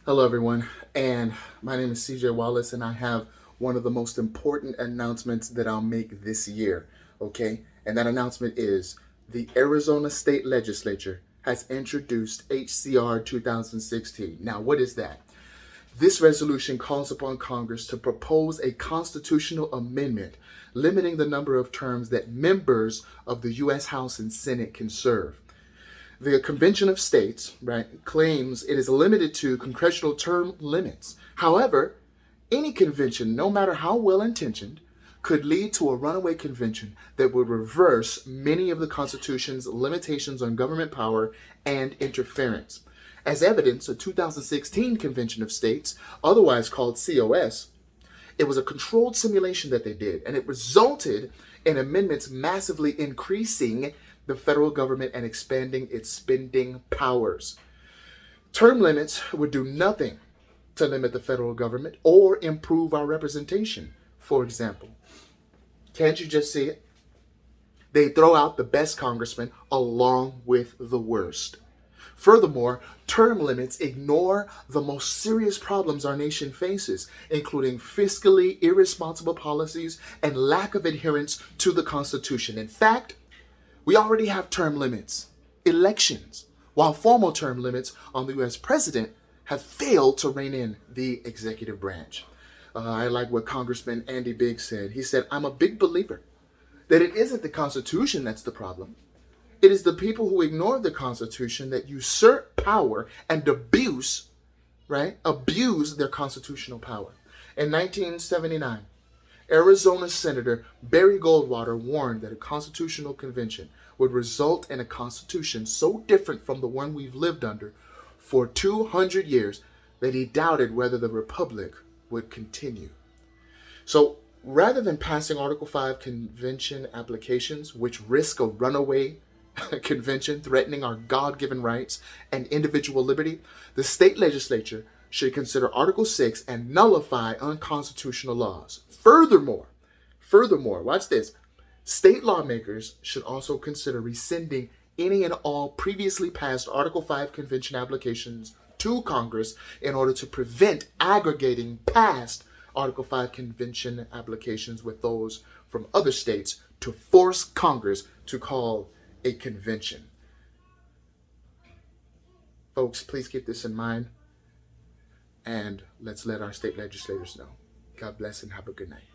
Hello, everyone, and my name is CJ Wallace, and I have one of the most important announcements that I'll make this year. Okay, and that announcement is the Arizona State Legislature has introduced HCR 2016. Now, what is that? This resolution calls upon Congress to propose a constitutional amendment limiting the number of terms that members of the U.S. House and Senate can serve. The Convention of States, right, claims it is limited to congressional term limits. However, any convention, no matter how well intentioned, could lead to a runaway convention that would reverse many of the Constitution's limitations on government power and interference. As evidence, a 2016 Convention of States, otherwise called COS, it was a controlled simulation that they did, and it resulted in amendments massively increasing the federal government and expanding its spending powers. Term limits would do nothing to limit the federal government or improve our representation. For example, can't you just see it? They throw out the best congressman along with the worst. Furthermore, term limits ignore the most serious problems our nation faces, including fiscally irresponsible policies and lack of adherence to the Constitution. In fact, we already have term limits, elections, while formal term limits on the U.S. president have failed to rein in the executive branch. I like what Congressman Andy Biggs said. He said, "I'm a big believer that it isn't the Constitution that's the problem. It is the people who ignore the Constitution that usurp power and abuse their constitutional power." In 1979, Arizona Senator Barry Goldwater warned that a constitutional convention would result in a constitution so different from the one we've lived under for 200 years that he doubted whether the republic would continue. So rather than passing Article 5 convention applications, which risk a runaway convention threatening our God-given rights and individual liberty, the state legislature should consider Article 6 and nullify unconstitutional laws. Furthermore, watch this. State lawmakers should also consider rescinding any and all previously passed Article 5 convention applications to Congress in order to prevent aggregating past Article 5 convention applications with those from other states to force Congress to call a convention. Folks, please keep this in mind, and let's let our state legislators know. God bless and have a good night.